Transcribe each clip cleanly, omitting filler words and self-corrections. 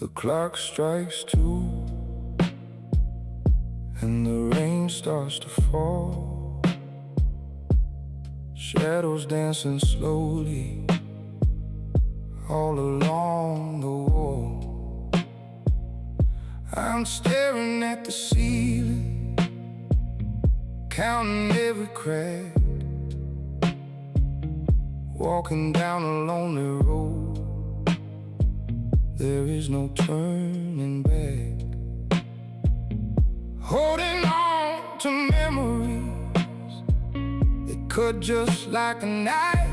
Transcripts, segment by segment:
The clock strikes 2 and the rain starts to fall. Shadows dancing slowly all along the wall. I'm staring at the ceiling, counting every crack, walking down a lonely road. There is no turning back. Holding on to memories that cut just like a knife,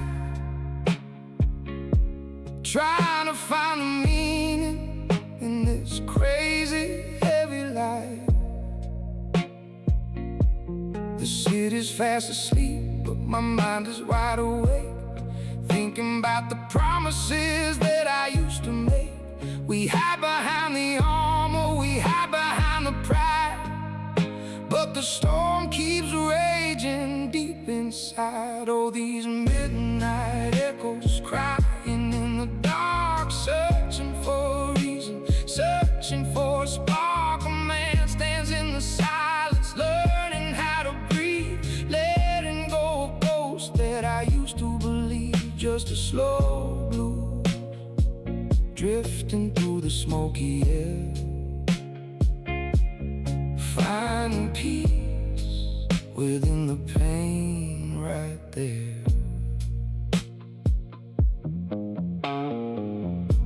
trying to find a meaning in this crazy, heavy life. The city's fast asleep, but my mind is wide awake, thinking about the promises that I used to make. We hide behind the armor, we hide behind the pride, but the storm keeps raging deep inside. Oh, these midnight echoes crying in the dark, searching for a reason, searching for a spark. A man stands in the silence, learning how to breathe, letting go of ghosts that I used to believe. Just a slow blues drifting through the smoky air, finding peace within the pain right there.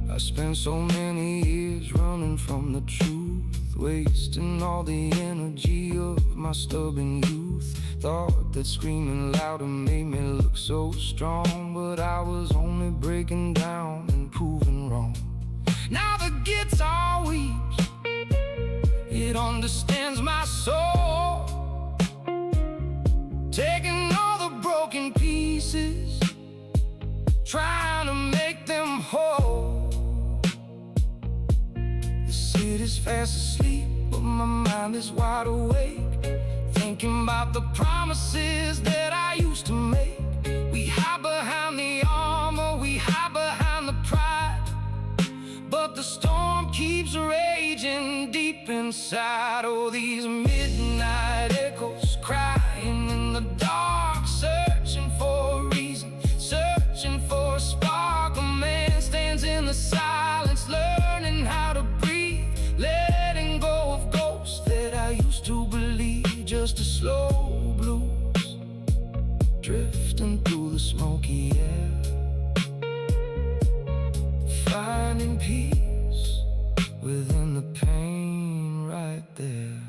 I spent so many years running from the truth, wasting all the energy of my stubborn youth. Thought that screaming louder made me look so strong, but I was only breaking down and proving wrong. Now the guitar weeps, it understands my soul, taking all the broken pieces, trying to make them whole. The city's fast asleep, but my mind is wide awake, thinking about the promises that I used to make. We hide behind the armor, we hide behind the pride, but the storm keeps raging deep inside. Oh, these midnight echoes crying in the dark, searching for a reason, searching for a spark. A man stands in the silence, learning how to breathe, letting go of ghosts that I used to believe. Just a slow blues drifting through the smoky air, finding peace within the pain right there.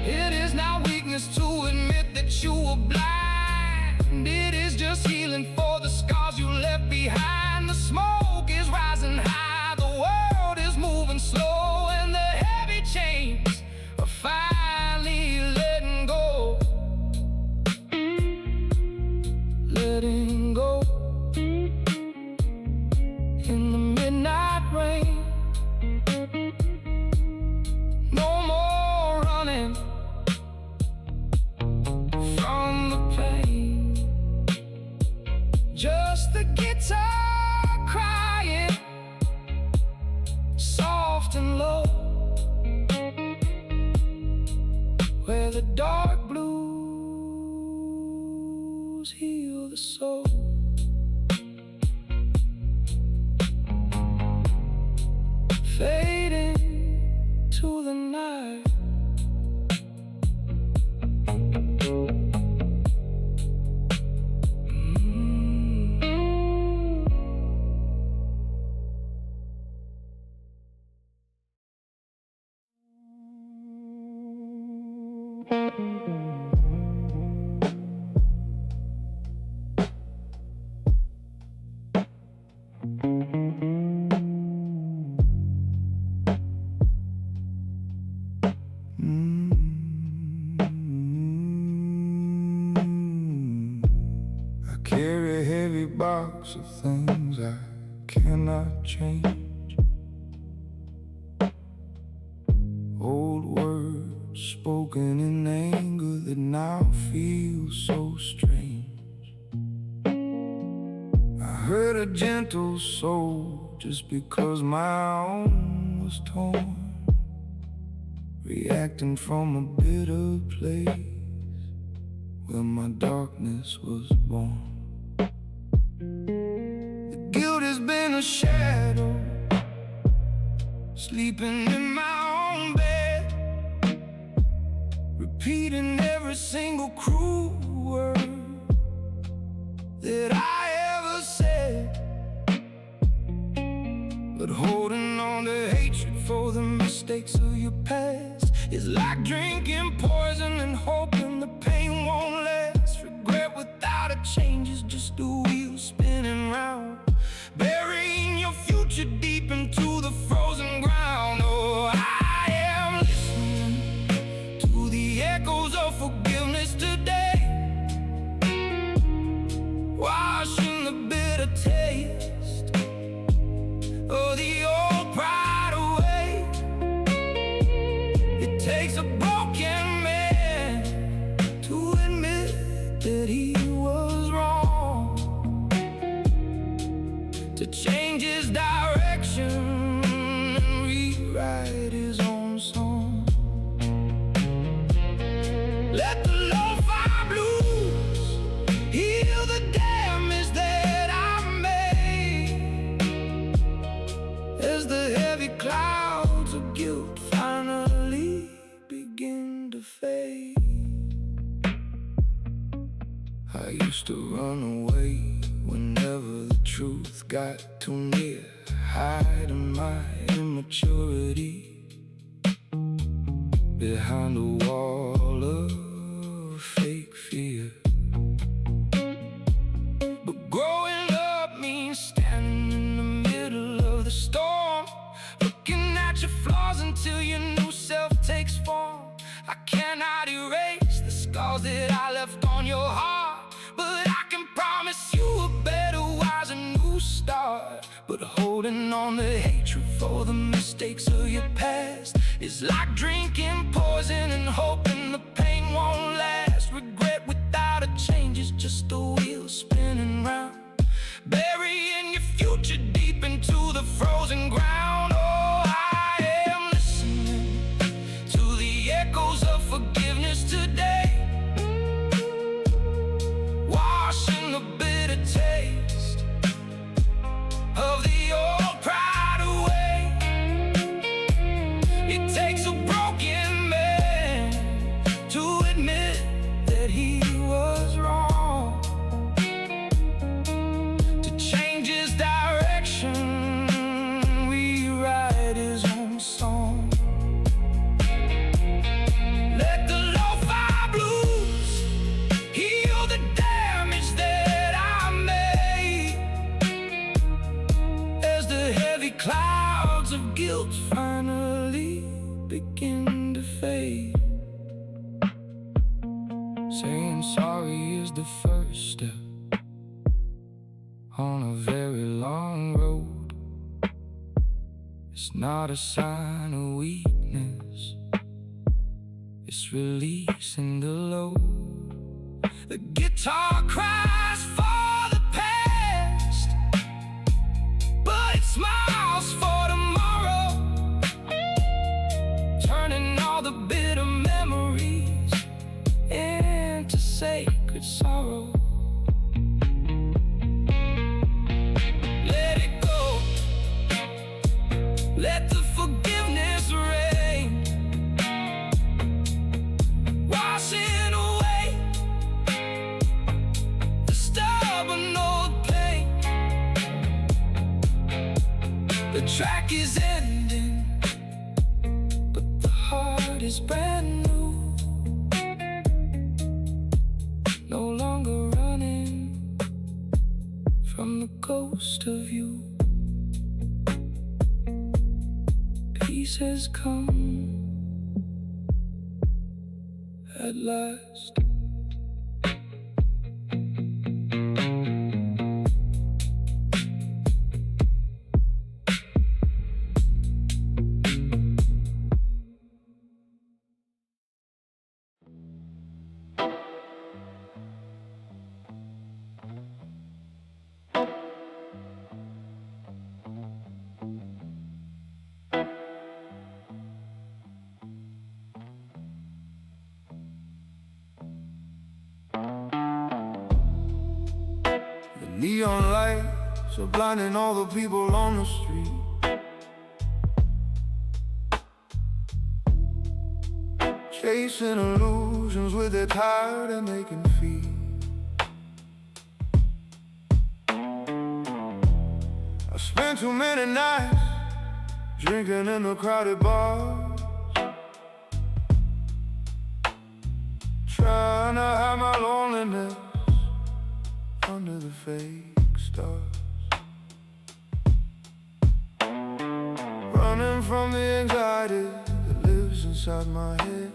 It is not weakness to admit that you were blind. It is just healing for the scars you left behind. The smoke is rising high, the world is moving slow, and the heavy chains are finally letting go. Letting go in the midnight rain. No more running from the pain. Just the guitar crying, soft and low, where the dark blues heal the soul. Fading to the night. I carry a heavy box of things I cannot change. Old words spoken in anger that now feel so strange. I heard a gentle soul just because my own was torn, reacting from a bitter place where my darkness was born. The guilt has been a shadow, sleeping in my own bed, repeating every single cruel word that I ever said, but holding on to hatred for the mistakes of your past is like drinking poison and hoping the pain won't last. Regret without a change is just a wheel spinning round, burying your future deep into the frozen ground. Oh, I am listening to the echoes of forgiveness today, washing the bitter taste of the old pride away. It takes a broken man to admit that he was wrong, to change his direction and rewrite his own song. Let the lo-fi blues heal the damage that I made, as the heavy clouds of guilt finally begin to fade. I used to run away whenever the truth got too near, hiding my immaturity behind a wall of fake fear. But growing up means standing in the middle of the storm, looking at your flaws until your new self takes form. I cannot erase the scars that I left on your heart, but I can promise you a better, wiser new start. But holding on to hatred for the mistakes of your past is like drinking poison and hoping the pain won't last. Regret without a change is just a wheel spinning round, burying your future deep into the frozen ground. Oh, I am listening to the echoes of forgiveness today, washing the bitter taste of the old pride away. It takes a broken man to admit that he was wrong, to change his direction, rewrite his own song. Let the lo-fi blues heal the damage that I made, as the heavy clouds of guilt finally begin to fade. Saying sorry is the first step on a very long road. It's not a sign of weakness, it's releasing the load. The guitar cries for the past, but it smiles for tomorrow, turning all the bitter memories into sacred sorrow. Let it go, let the forgiveness rain, washing away the stubborn old pain. The track is ending, but the heart is brand new, no longer running from the ghost of you. Peace has come at last. Neon lights are blinding all the people on the street. Chasing illusions with their tired and aching feet. I spent too many nights drinking in the crowded bars, trying to hide my loneliness under the fake stars. Running from the anxiety that lives inside my head,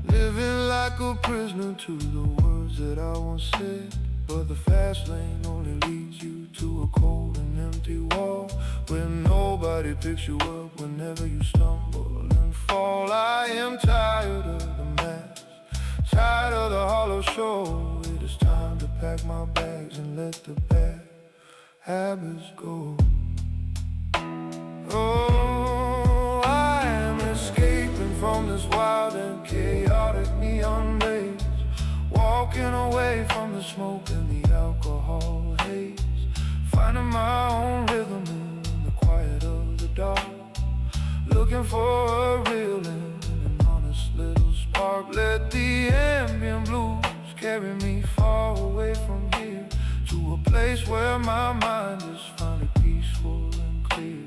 living like a prisoner to the words that I once said. But the fast lane only leads you to a cold and empty wall, where nobody picks you up whenever you stumble and fall. I am tired of the mask, tired of the hollow show. It is time to pack my bags and let the bad habits go. Oh, I am escaping from this wild and chaotic neon maze, walking away from the smoke and the alcohol haze, finding my own rhythm in the quiet of the dark, looking for a real and an honest little spark. Let the ambient blues carry me far away from here, to a place where my mind is finally peaceful and clear.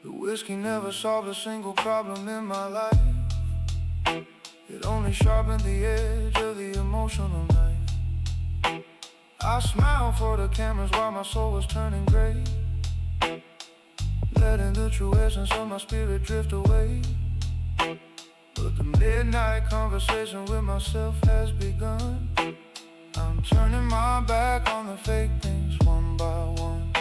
Whiskey never solved a single problem in my life. It only sharpened the edge of the emotional knife. I smiled for the cameras while my soul was turning gray, letting the true essence of my spirit drift away. But the midnight conversation with myself has begun. I'm turning my back on the fake things one by one,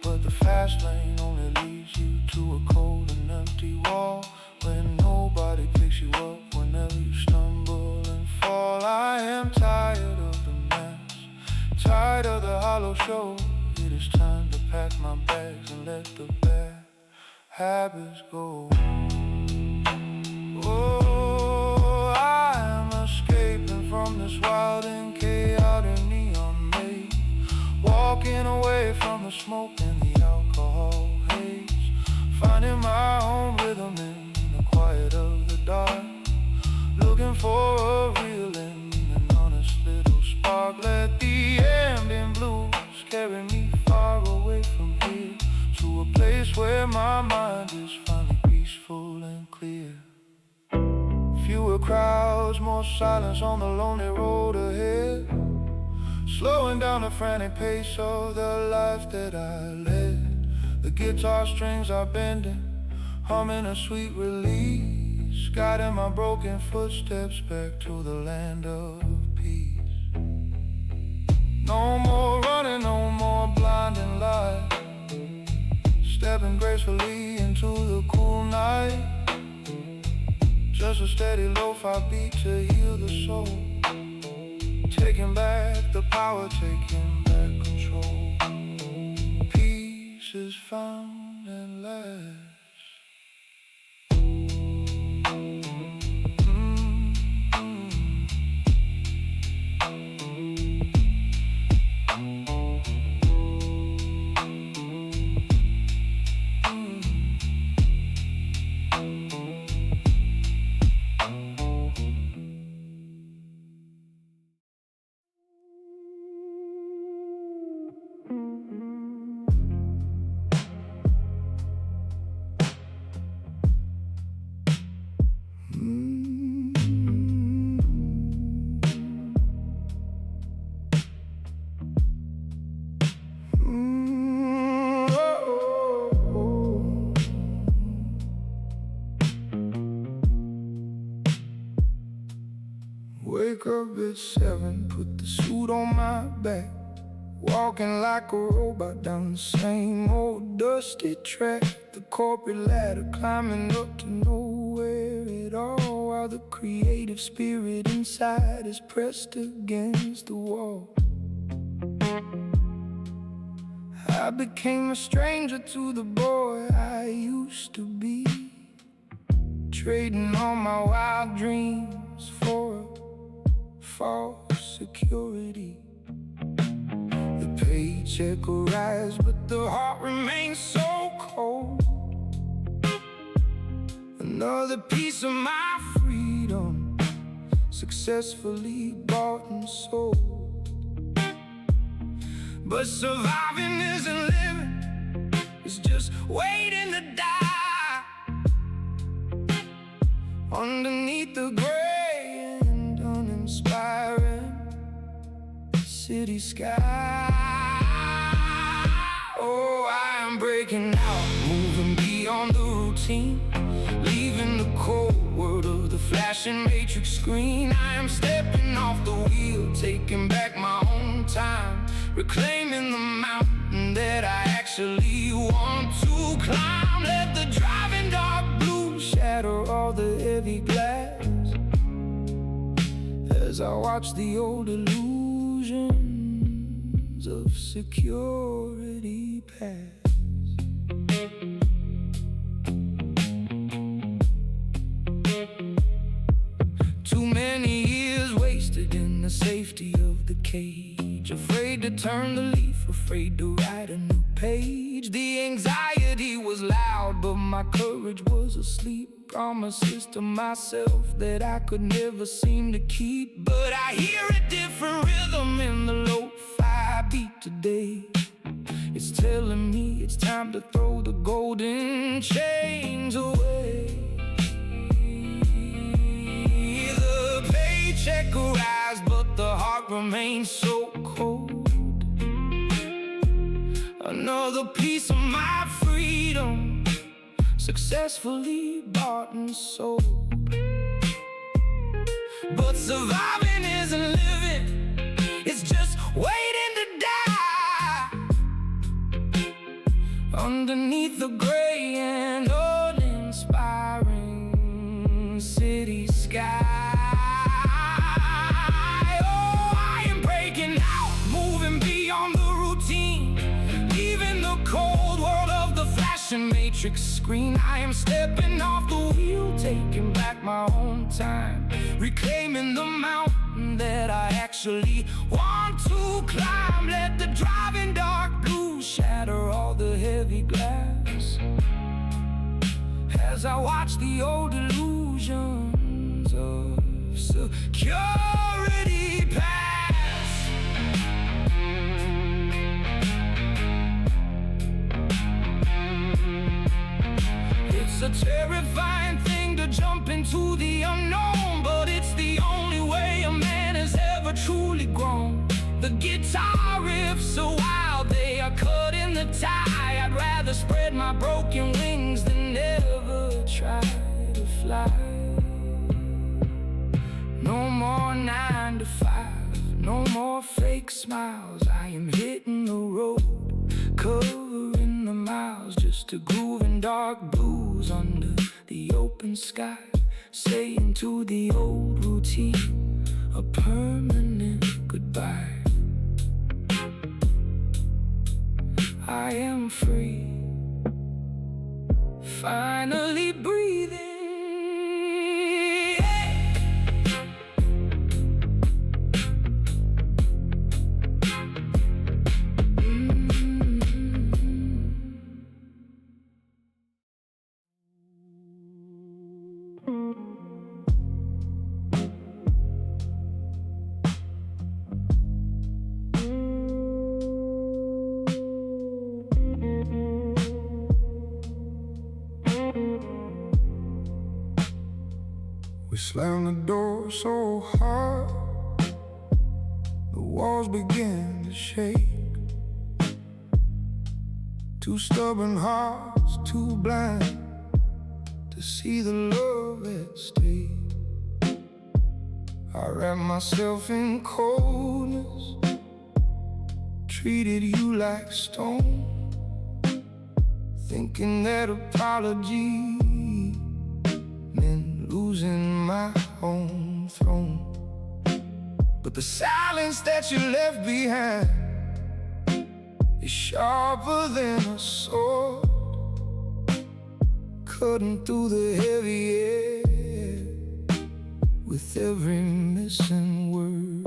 but the fast lane only leads you to a cold and empty wall, where nobody picks you up whenever you stumble and fall. I am tired of the mess, tired of the hollow show. It is time to pack my bags and let the bad habits go. Oh, I am escaping from this wild and chaotic neon maze, walking away from the smoke and the alcohol haze, finding my own rhythm in the quiet of the dark, looking for a real and an honest little spark. Let the ambient blues carry me far away from here, to a place where my mind is finally peaceful and clear. Fewer crowds, more silence on the lonely road ahead, slowing down the frantic pace of the life that I led. The guitar strings are bending, humming a sweet release, guiding my broken footsteps back to the land of peace. No more running, no more blinding light, stepping gracefully into the cool night. Just a steady lo-fi beat to heal the soul, taking back the power, taking back control. Peace is found at last. Wake up at 7, put the suit on my back, walking like a robot down the same old dusty track. The corporate ladder, climbing up to nowhere at all, while the creative spirit inside is pressed against the wall. I became a stranger to the boy I used to be, trading all my wild dreams for a false security. The paycheck will rise, but the heart remains so cold. Another piece of my freedom, successfully bought and sold. But surviving isn't living, it's just waiting to die. Underneath the gray and uninspiring city sky. Oh, I am breaking out, moving beyond the routine, leaving the cold world of the flashing matrix screen. I am stepping off the wheel, taking back my own time, reclaiming the mountain that I actually want to climb. Let the driving dark blue shatter all the heavy glass as I watch the old illusions of security pass. Too many years wasted in the safety of the cage, afraid to turn the leaf, afraid to write a new page. The anxiety was loud, but my courage was asleep. Promises to myself that I could never seem to keep. But I hear a different rhythm in the lo-fi beat today. It's telling me it's time to throw the golden chains away. The paycheck arrives, but the heart remains so cold. Another piece of my freedom, successfully bought and sold. But surviving isn't living, it's just waiting to die. Underneath the gray and uninspiring city sky. Oh, I am breaking out, moving beyond the routine, leaving the cold world of the flashing matrix screen. I am stepping off the wheel, taking back my own time, reclaiming the mountain that I actually want to climb. Let the driving dark blue shatter all the heavy glass as I watch the old illusions of security pass. It's a terrifying thing to jump into the unknown, but it's the only way a man has ever truly grown. The guitar riffs so wild, they are cut in the tie. I'd rather spread my broken wings than ever try to fly. No more 9 to 5, no more fake smiles. I am hitting the road, covering the miles, just to groove in dark blues under the open sky, saying to the old routine a permanent goodbye. I am free, finally breathing. We slammed the door so hard, the walls began to shake. Two stubborn hearts, too blind to see the love at stake. I wrapped myself in coldness, treated you like stone, thinking that apology meant losing my own throne. But the silence that you left behind is sharper than a sword, cutting through the heavy air with every missing word.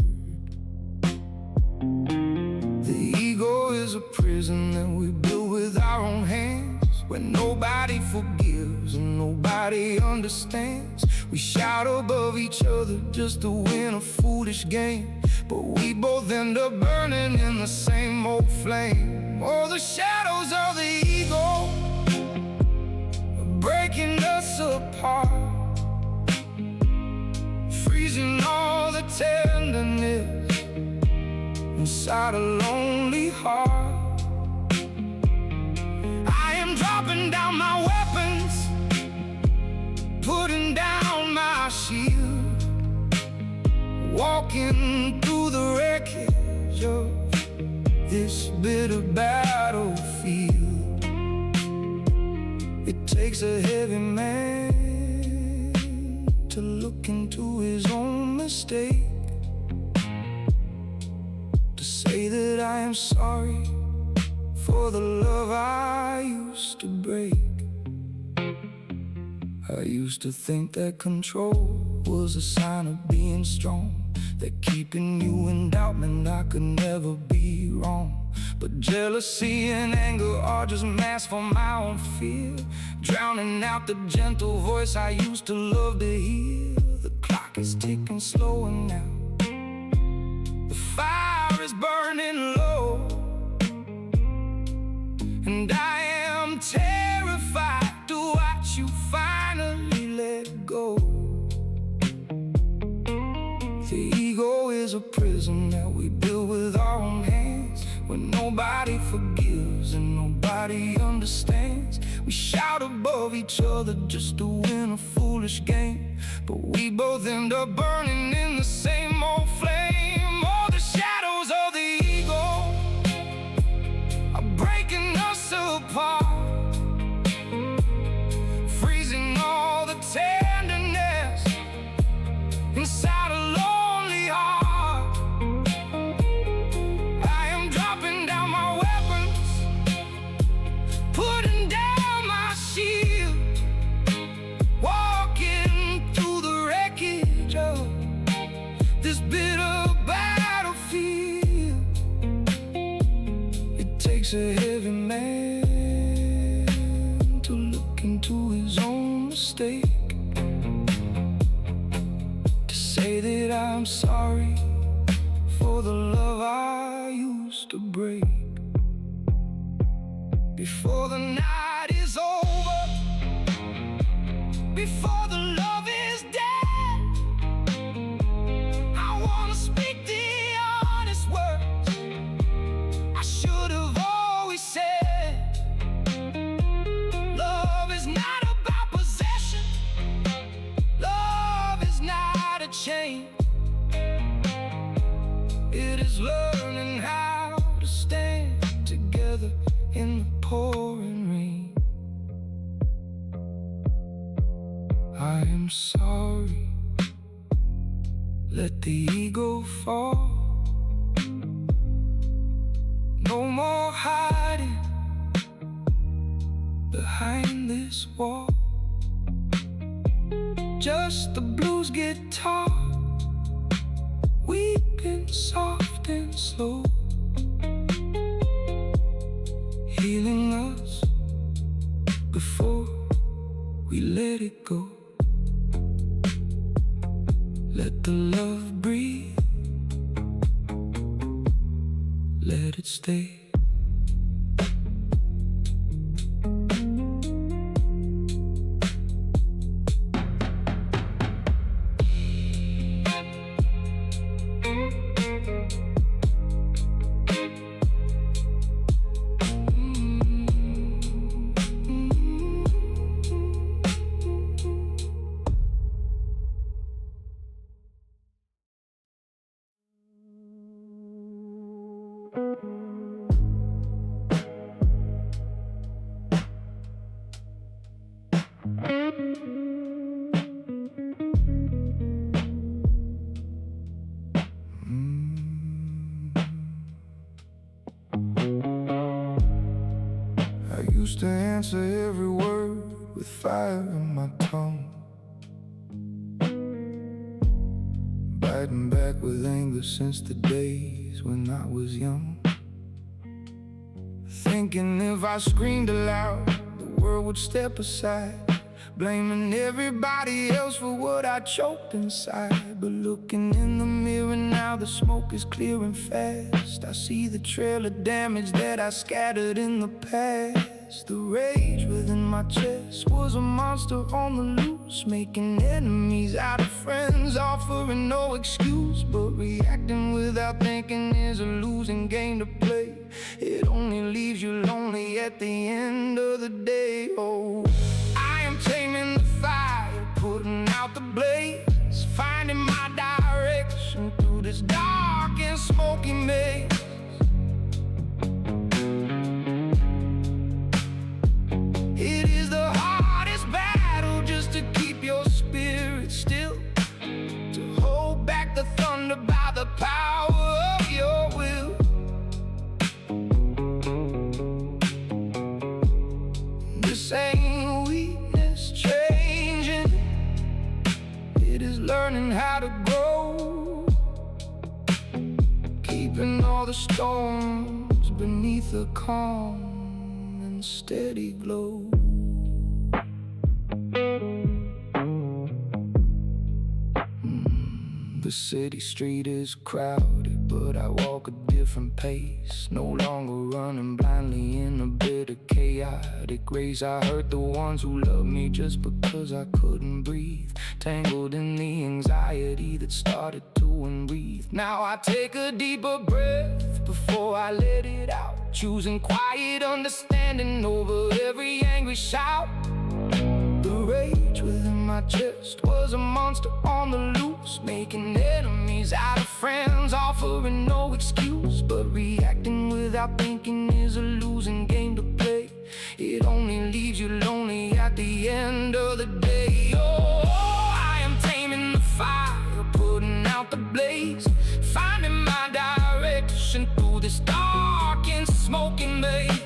The ego is a prison that we build with our own hands, where nobody forgives and nobody understands. We shout above each other just to win a foolish game, but we both end up burning in the same old flame. Oh, the shadows of the ego are breaking us apart, freezing all the tenderness inside a lonely heart. I am dropping down my weapons, putting down my shield, walking through the wreckage of this bitter battlefield. It takes a heavy man to look into his own mistake, to say that I am sorry for the love I used to break. I used to think that control was a sign of being strong, that keeping you in doubt meant I could never be wrong. But jealousy and anger are just masks for my own fear, drowning out the gentle voice I used to love to hear. The clock is ticking slower now, the fire is burning low, and I am terrified to watch you finally let go. The ego is a prison that we build with our own hands, where nobody forgives and nobody understands. We shout above each other just to win a foolish game, but we both end up burning in the same old flame. All the shadows of the ego are breaking us apart, freezing all the tenderness inside a lonely heart. I am dropping down my weapons, putting down my shield, walking through the wreckage of this bitter battlefield. It takes a heavy man to look into his own mistake, to say that I'm sorry for the love I used to break. Before the night is over, before the love is dead, I wanna speak the honest words I should have always said. Love is not about possession, love is not a chain. It is learning how to stand together in the pouring rain. I am sorry, let the ego fall. No more hiding behind this wall, just the blues guitar, weeping soft and slow, healing us before we let it go. Let the love breathe, let it stay. used to answer every word with fire in my tongue, biting back with anger since the days when I was young. Thinking if I screamed aloud, the world would step aside, blaming everybody else for what I choked inside. But looking in the mirror now, the smoke is clearing fast. I see the trail of damage that I scattered in the past. The rage within my chest was a monster on the loose, making enemies out of friends, offering no excuse. But reacting without thinking is a losing game to play. It only leaves you lonely at the end of the day. Oh, I am taming the fire, putting out the blaze, finding my direction through this dark and smoky maze. It is the hardest battle, just to keep your spirit still, to hold back the thunder by the power of your will. This ain't weakness changing, it is learning how to grow, keeping all the storms beneath a calm and steady glow. The city street is crowded, but I walk a different pace, no longer running blindly in a bit of chaotic race. I hurt the ones who loved me just because I couldn't breathe, tangled in the anxiety that started to breathe. Now I take a deeper breath before I let it out, choosing quiet understanding over every angry shout. The rage within my chest was a monster on the loose, making enemies out of friends, offering no excuse. But reacting without thinking is a losing game to play. It only leaves you lonely at the end of the day. Oh, I am taming the fire, putting out the blaze, finding my direction through this dark and smoky maze.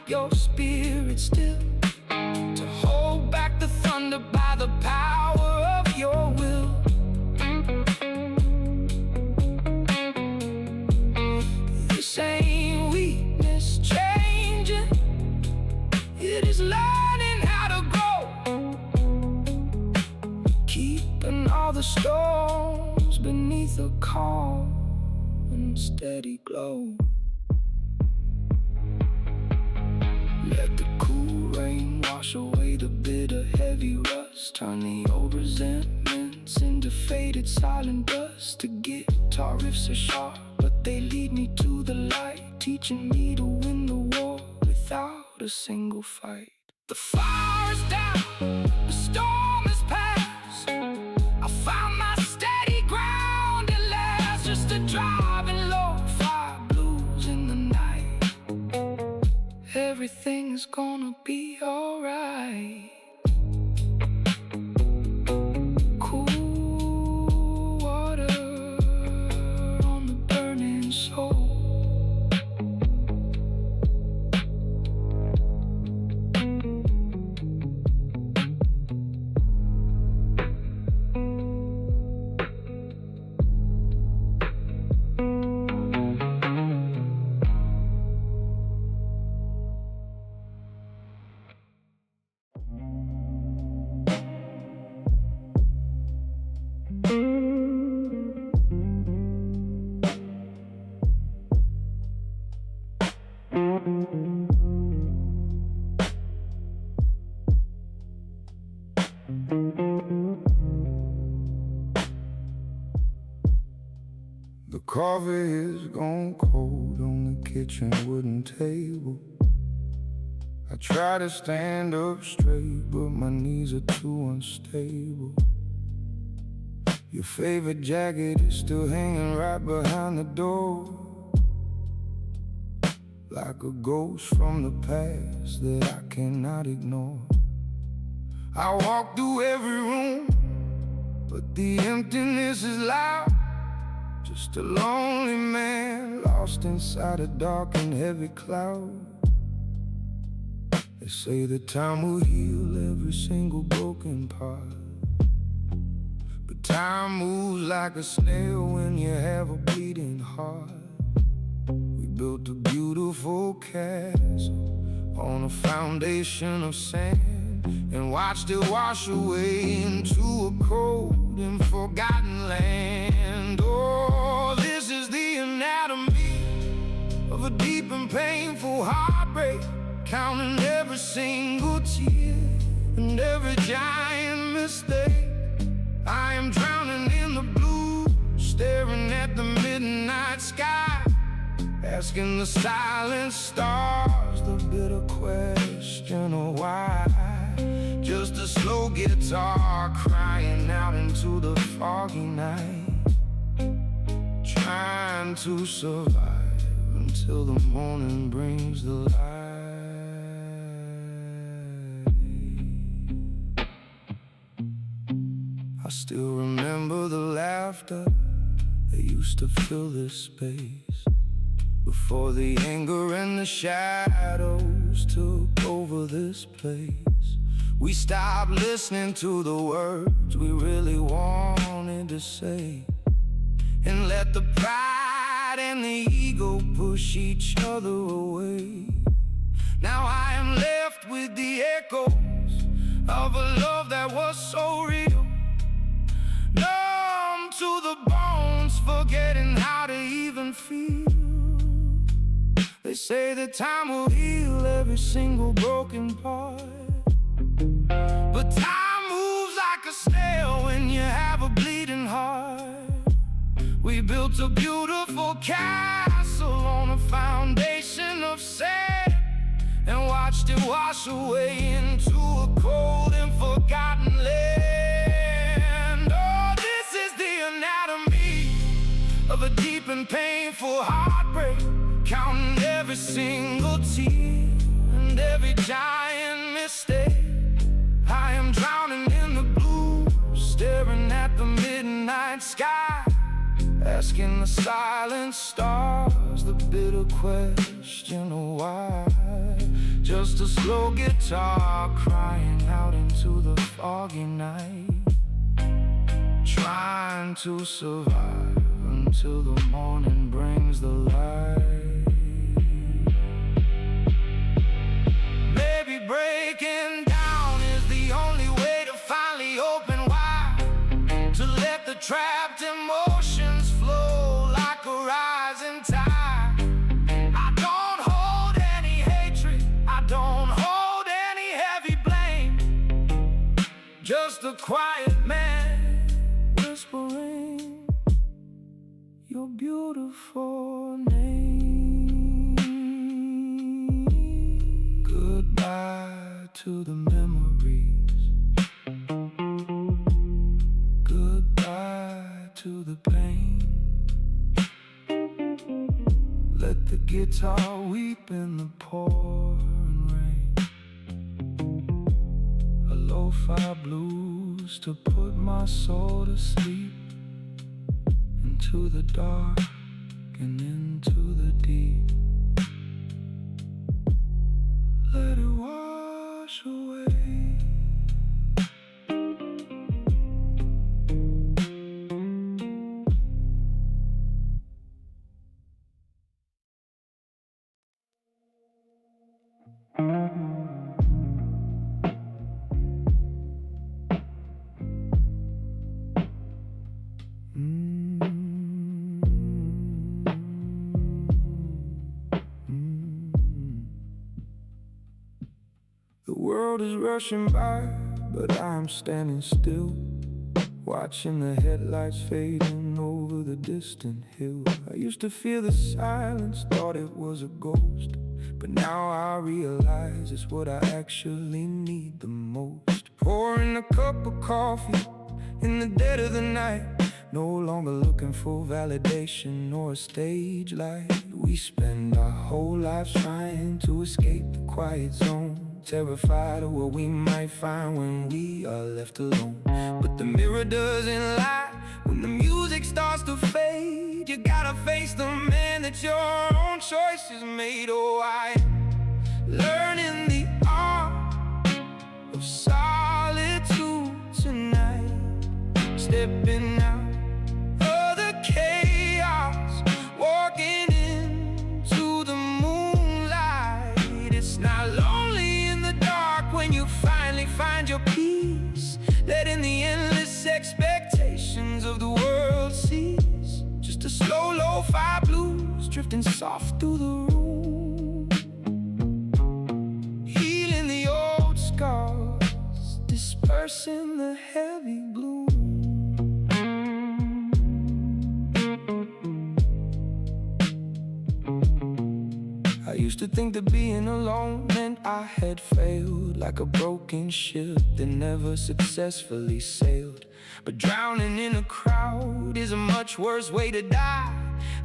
Your spirit still, to hold back the thunder by the power of your will. This ain't weakness changing, it is learning how to grow, keeping all the storms beneath a calm and steady glow. Let the cool rain wash away the bitter, heavy rust, turn the old resentments into faded silent dust. The guitar riffs are sharp, but they lead me to the light, teaching me to win the war without a single fight. The fire is down, the storm is past, I found my steady ground at last. Just a driving lo-fi blues in the night, everything's gonna be alright. Cool water on the burning soul. The coffee is gone cold on the kitchen wooden table. I try to stand up straight, but my knees are too unstable. Your favorite jacket is still hanging right behind the door, like a ghost from the past that I cannot ignore. I walk through every room, but the emptiness is loud. Just a lonely man lost inside a dark and heavy cloud. They say that time will heal every single broken part, but time moves like a snail when you have a bleeding heart. We built a beautiful castle on a foundation of sand, and watched it wash away into a cold and forgotten land. Oh, this is the anatomy of a deep and painful heartbreak, counting every single tear and every giant mistake. I am drowning in the blue, staring at the midnight sky, asking the silent stars the bitter question of why. Just a slow guitar crying out into the foggy night, trying to survive until the morning brings the light. I still remember the laughter that used to fill this space, before the anger and the shadows took over this place. We stopped listening to the words we really wanted to say, and let the pride and the ego push each other away. Now I am left with the echoes of a love that was so real, numb to the bones, forgetting how to even feel. They say that time will heal every single broken part, but time moves like a snail when you have a bleeding heart. We built a beautiful castle on a foundation of sand, and watched it wash away into a cold and forgotten land. Oh, this is the anatomy of a deep and painful heartbreak, counting every single tear and every giant mistake. I am drowning in the blue, staring at the midnight sky, asking the silent stars the bitter question of why. Just a slow guitar crying out into the foggy night, trying to survive until the morning brings the light. Maybe breaking down is the only way to finally open wide, to let the trapped emotions flow like a rising tide. I don't hold any hatred, I don't hold any heavy blame, just a quiet man whispering your beautiful name. Goodbye to the memories, goodbye to the pain. Let the guitar weep in the pouring rain, a lo-fi blues to put my soul to sleep, into the dark and into the deep. Let it wash away. The world is rushing by, but I'm standing still, watching the headlights fading over the distant hill. I used to fear the silence, thought it was a ghost, but now I realize it's what I actually need the most. Pouring a cup of coffee in the dead of the night, no longer looking for validation or a stage light. We spend our whole lives trying to escape the quiet zone, terrified of what we might find when we are left alone. But the mirror doesn't lie. When the music starts to fade, you gotta face the man that your own choices made. Oh, I am learning the art of solitude tonight, stepping out of the chaos, walking into the moonlight. It's not lonely in the dark when you finally find your peace, letting the endless expectations of the world cease. Just a slow lo-fi blues drifting soft through the room, healing the old scars, dispersing the heavy gloom. I used to think that being alone meant I had failed, like a broken ship that never successfully sailed. But drowning in a crowd is a much worse way to die.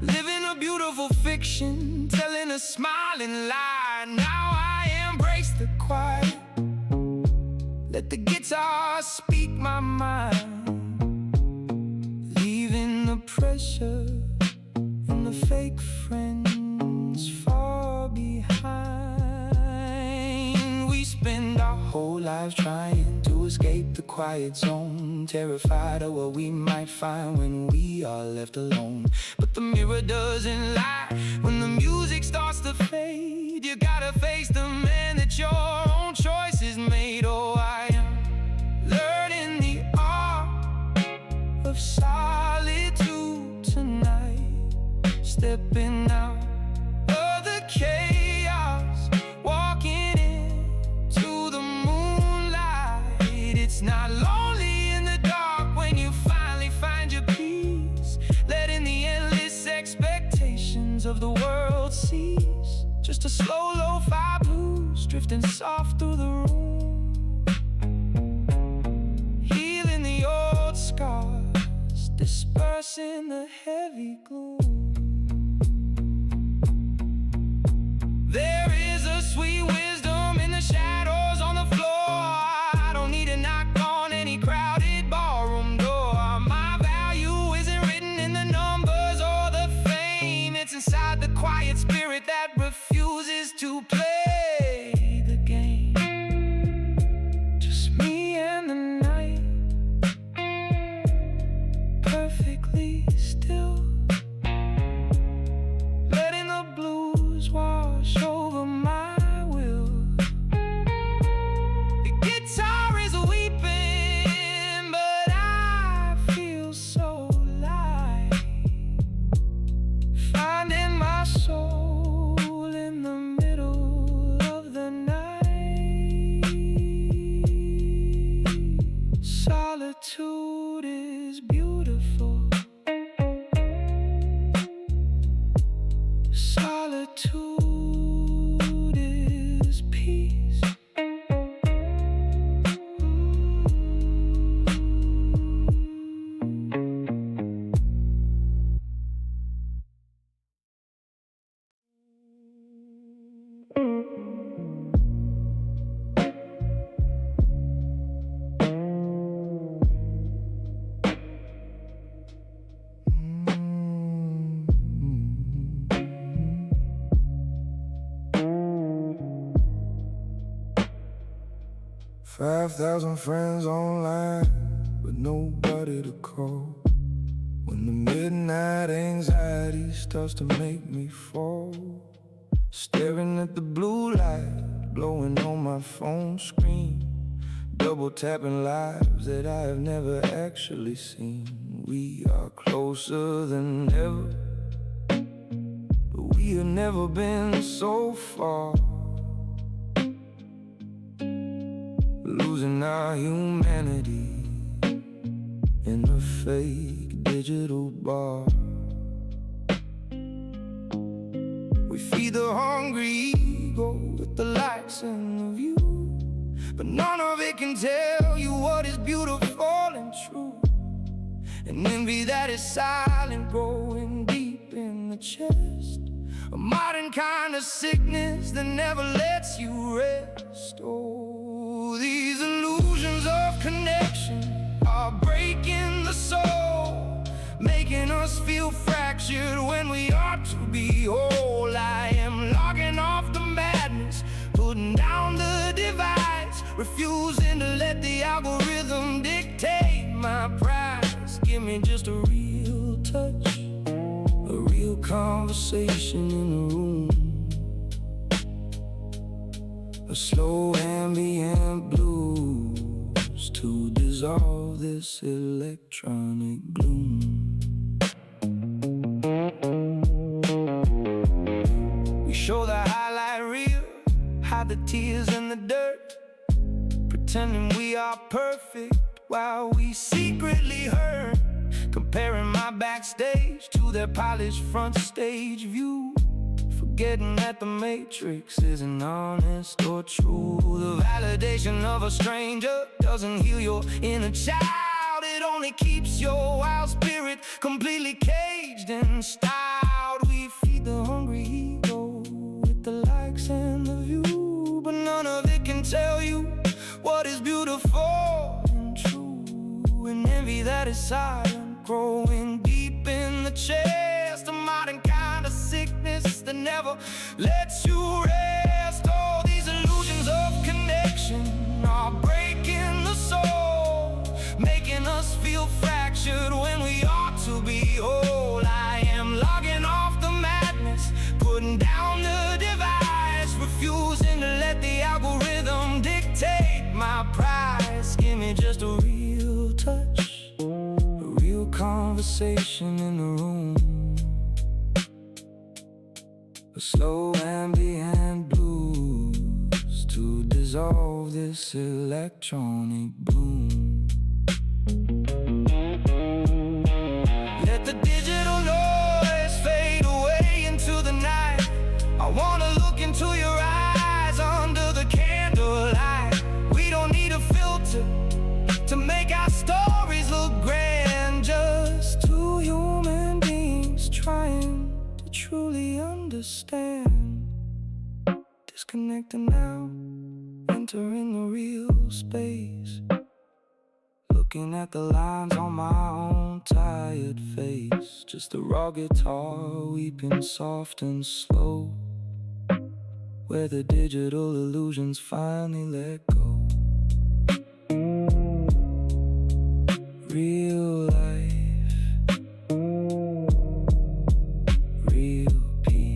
Living a beautiful fiction, telling a smiling lie. Now I embrace the quiet, let the guitar speak my mind, leaving the pressure and the fake friends far behind. We spend our whole lives trying to escape the quiet zone, terrified of what we might find when we are left alone. But the mirror doesn't lie. When the music starts to fade, you gotta face the man that your own choices made. Oh, I am learning the art of solitude tonight, stepping out of the chaos, walking into the moonlight. It's not lonely in the dark when you finally find your peace, letting the endless expectations of the world cease. Just a slow lo-fi blues drifting soft through the room, healing the old scars, dispersing the heavy gloom. There is a sweet wisdom in the shadows on the floor. I don't need to knock on any crowded ballroom door. My value isn't written in the numbers or the fame. It's inside the quiet spirit that refuses to play the game. Just me and the night, perfectly still, letting the blues wash over my will. The guitar is weeping, but I feel so light, finding my soul in the middle of the night. Solitude is beautiful. Solitude is peace. 5,000 friends online, but nobody to call. When the midnight anxiety starts to make me fall, staring at the blue light glowing on my phone screen, double tapping lives that I have never actually seen. We are closer than ever, but we have never been so far. Losing our humanity in a fake digital bar. We feed the hungry ego with the likes and the view, but none of it can tell you what is beautiful and true. An envy that is silent, growing deep in the chest, a modern kind of sickness that never lets you rest. Oh, these illusions of connection are breaking the soul, making us feel fractured when we ought to be whole. I am logging off the madness, putting down the device, refusing to let the algorithm dictate my price. Give me just a real touch, a real conversation in the room, a slow ambient blues to dissolve this electronic gloom. We show the highlight reel, hide the tears in the dirt, pretending we are perfect while we secretly hurt, comparing my backstage to their polished front stage view, forgetting that the matrix isn't honest or true. The validation of a stranger doesn't heal your inner child, it only keeps your wild spirit completely caged and styled. We feed the hungry ego with the likes and the view, but none of it can tell you what is beautiful and true. An envy that is silent, growing deep in the chest, a modern kind of sickness that never lets you rest. Oh, these illusions of connection are breaking the soul, making us feel fractured when we ought to be whole. I am logging off the madness, putting down the device, refusing to let the algorithm dictate my price. Give me just a real touch, a real conversation in the room, a slow ambient blues to dissolve this electronic bloom. Let the digital noise fade away into the night. I wanna look into your eyes under the candlelight. We don't need a filter to make our stories look grand, just two human beings trying to truly understand. Disconnecting now, entering the real space, looking at the lines on my own tired face. Just a raw guitar weeping soft and slow, where the digital illusions finally let go. Real life, real peace.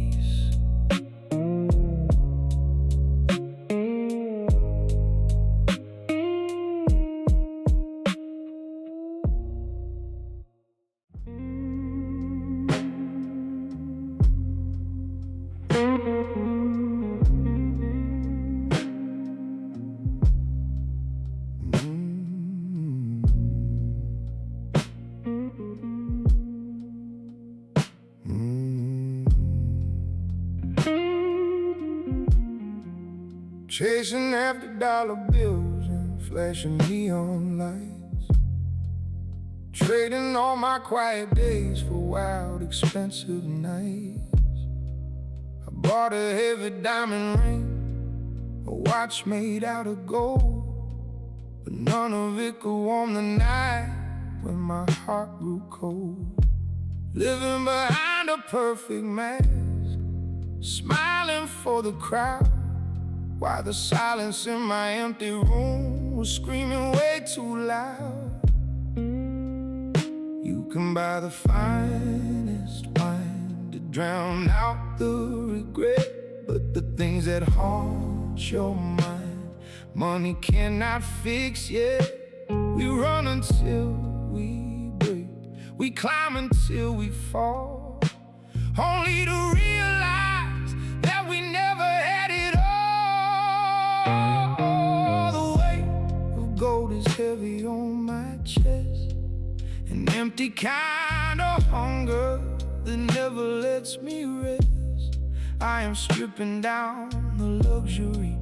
Chasing after dollar bills and flashing neon lights, trading all my quiet days for wild, expensive nights. I bought a heavy diamond ring, a watch made out of gold, but none of it could warm the night when my heart grew cold. Living behind a perfect mask, smiling for the crowd, while the silence in my empty room was screaming way too loud. You can buy the finest wine to drown out the regret, but the things that haunt your mind, money cannot fix yet. We run until we break, we climb until we fall, only to realize that we never had it all. The weight of gold is heavy on my chest, an empty kind of hunger that never lets me rest. I am stripping down the luxury,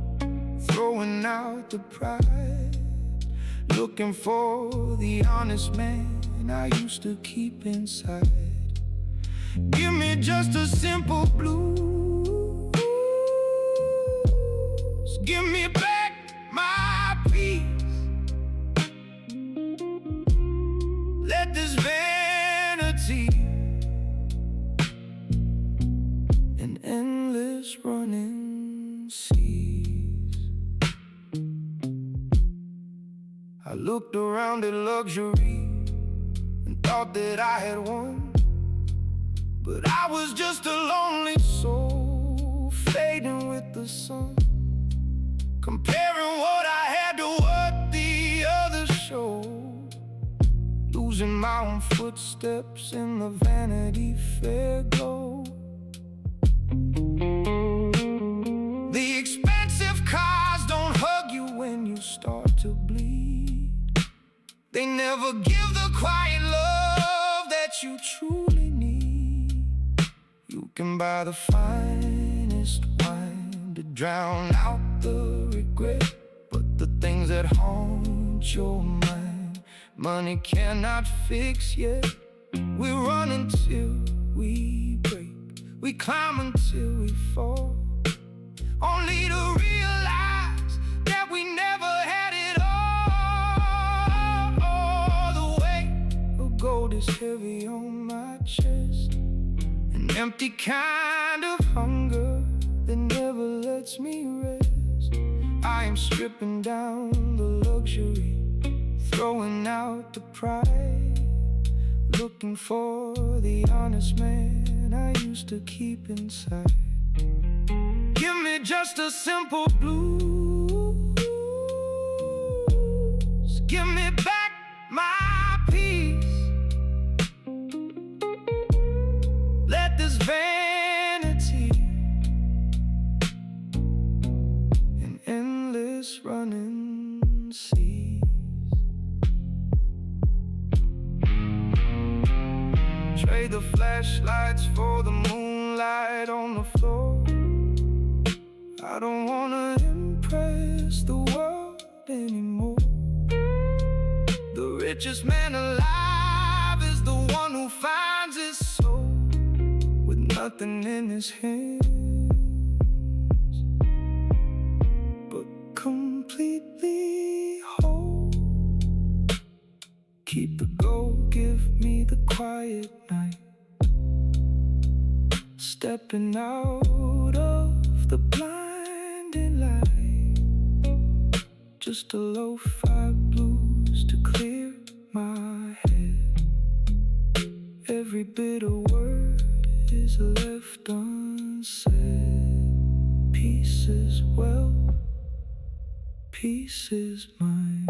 throwing out the pride, looking for the honest man I used to keep inside. Give me just a simple blues. Give me back my peace. Let this vanity and endless running cease. I looked around at luxury and thought that I had won, but I was just a lonely soul fading with the sun, comparing what I had to what the others showed, losing my own footsteps in the Vanity Fair glow. The expensive cars don't hug you when you start to bleed. They never give the quiet love that you truly need. You can buy the finest wine to drown out the regret, but the things that haunt your mind, money cannot fix yet. We run until we break, we climb until we fall, only to realize that we never had it all. The weight of gold is heavy on my chest, an empty kind of hunger that never lets me rest. I am stripping down the luxury, throwing out the pride, looking for the honest man I used to keep inside. Give me just a simple blues. Give me back my peace. Let this vanity and endless running cease. Trade the flashlights for the moonlight on the floor. I don't wanna impress the world anymore. The richest man alive is the one who finds his soul with nothing in his hands but completely whole. Keep it gold, give me the quiet night, stepping out of the blinding light, just a lo-fi blues to clear my head. Every bitter word is left unsaid. Peace is well, peace is mine.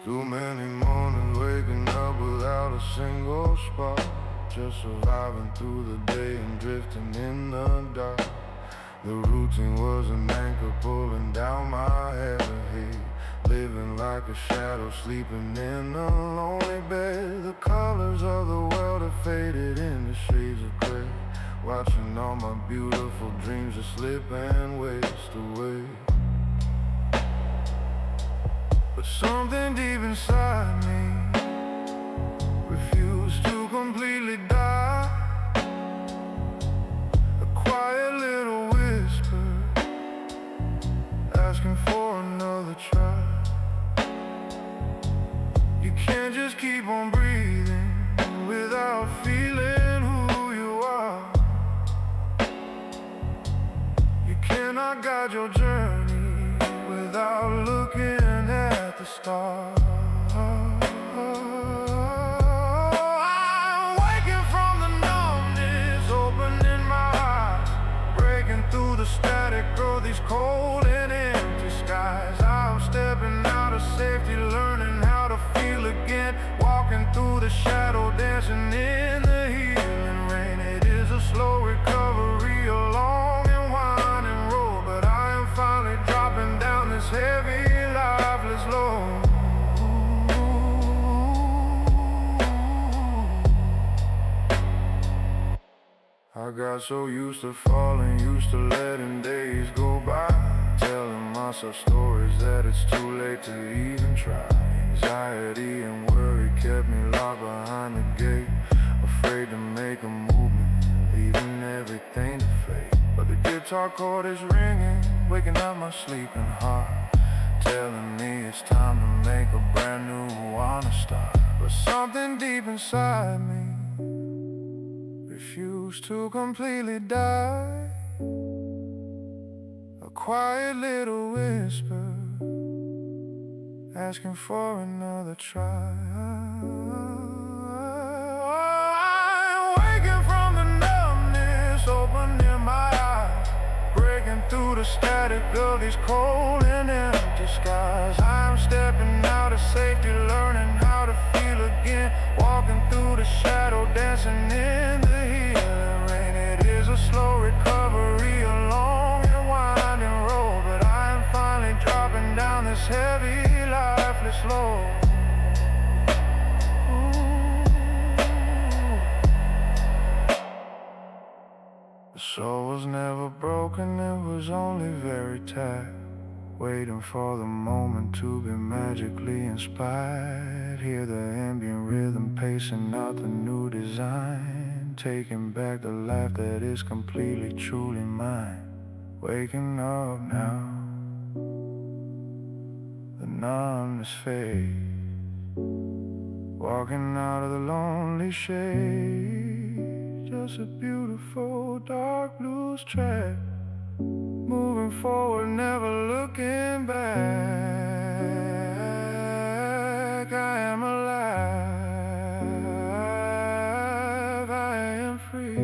Too many mornings waking up without a single spark, just surviving through the day and drifting in the dark. The routine was an anchor pulling down my head, living like a shadow, sleeping in a lonely bed. The colors of the world have faded into shades of gray, watching all my beautiful dreams just slip and waste away. But something deep inside me refused to completely die. A quiet little whisper asking for another try. You can't just keep on breathing without feeling who you are. Can I guide your journey without looking at the stars? I'm waking from the numbness, opening my eyes, breaking through the static of these cold and empty skies. I'm stepping out of safety, learning how to feel again, walking through the shadow, dancing in the healing rain. It is a slow recovery, a long and winding road, but I am finally dropping down this heavy, lifeless load. I got so used to falling, used to letting days go by, telling myself stories that it's too late to even try. Anxiety and worry kept me locked behind the gate, afraid to make a movement, leaving everything to fade. But the guitar chord is ringing, waking up my sleeping heart, telling me it's time to make a brand new wanna start. But something deep inside me refused to completely die. A quiet little whisper asking for another try. I'm waking from the numbness, opening my eyes, breaking through the static of these cold and empty skies. I'm stepping out of safety, learning how to feel again, walking through the shadow, dancing in the healing rain. It is a slow recovery, a long and winding road, but I am finally dropping down this heavy, lifeless load. The soul was never broken, it was only very tired, waiting for the moment to be magically inspired. Hear the ambient rhythm pacing out the new design, taking back the life that is completely, truly mine. Waking up now, the numbness fades, walking out of the lonely shade, just a beautiful dark blues track, moving forward, never looking back. I am alive, I am free.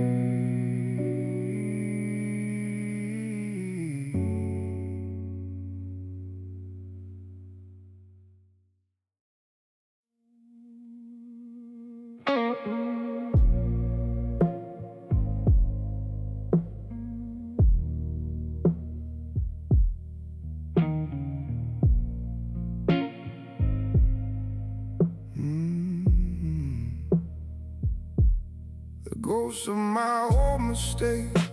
The ghosts of my old mistakes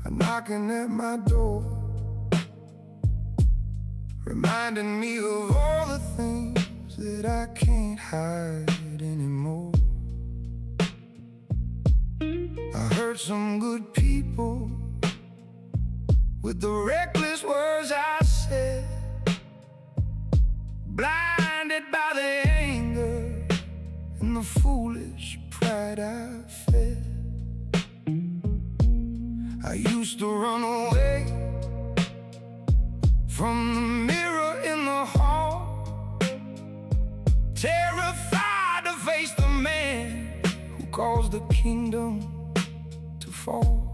are knocking at my door, reminding me of all the things that I can't hide anymore. I hurt some good people with the reckless words I said, blinded by the anger and the foolish pride I fed. I used to run away from the mirror in the hall, terrified to face the man who caused the kingdom to fall.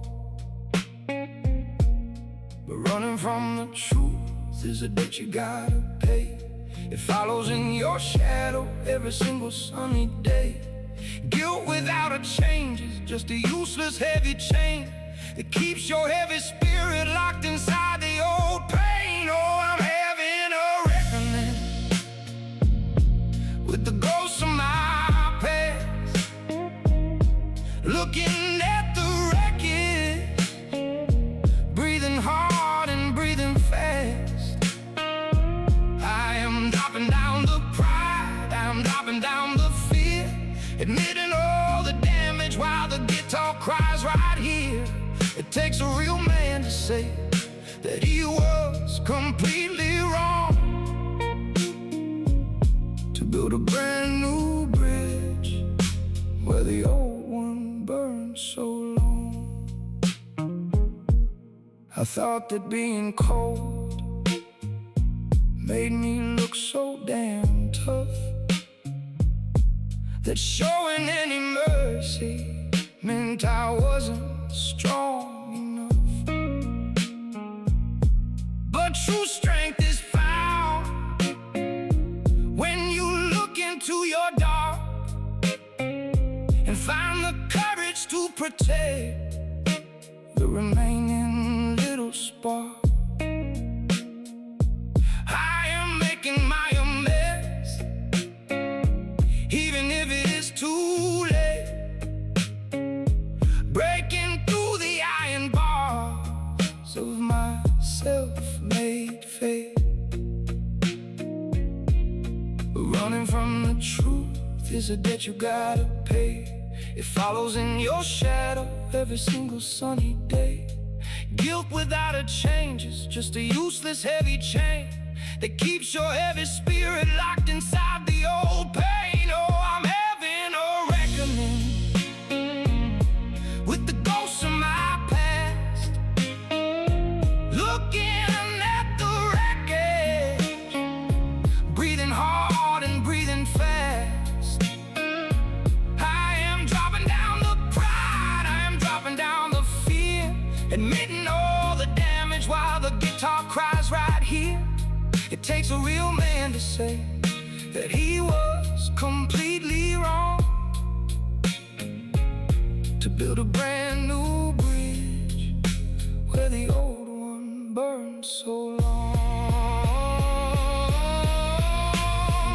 But running from the truth is a debt you gotta pay. It follows in your shadow every single sunny day. Guilt without a change is just a useless heavy chain that keeps your heavy spirit locked inside the old pain. Oh, I'm having a reckoning with the ghosts of my past, looking at the wreckage, breathing hard and breathing fast. I am dropping down the pride, I'm dropping down the fear, admitting all the damage while the guitar cries right here. It takes a real man to say that he was completely wrong, to build a brand new bridge where the old one burned so long. I thought that being cold made me look so damn tough, that showing any mercy meant I wasn't strong enough. But true strength is found when you look into your dark and find the courage to protect the remaining little spark. I am making my mess, even if it is too late, breaking through the iron bars of my self-made fate. Running from the truth is a debt you gotta pay. It follows in your shadow every single sunny day. Guilt without a change is just a useless heavy chain that keeps your heavy spirit locked inside the old pain. Oh, I'm having a reckoning with the ghosts of my past, looking at the wreckage, breathing hard and breathing fast. I am dropping down the pride, I am dropping down the fear, admitting all the damage while the guitar cries right here. It takes a real man to say that he was completely wrong, to build a brand new bridge where the old one burned so long.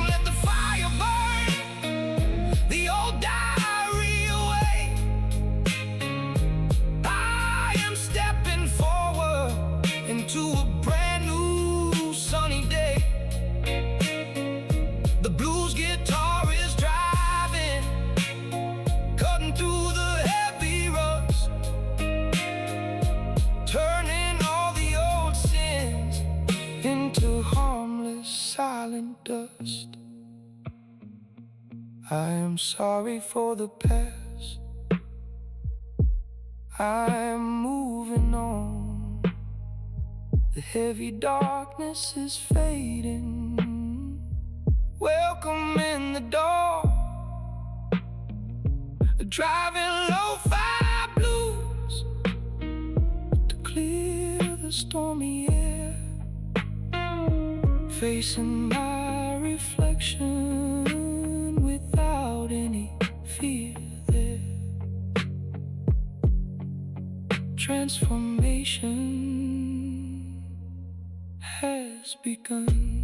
Let the fire burn the old diary away. I am stepping forward into a brand new sunny day. The blues guitar is driving, cutting through the heavy rust, turning all the old sins into harmless silent dust. I am sorry for the past, I'm moving on. The heavy darkness is fading. Welcome in the door, driving lo-fi blues to clear the stormy air, facing my reflection without any fear there. Transformation has begun.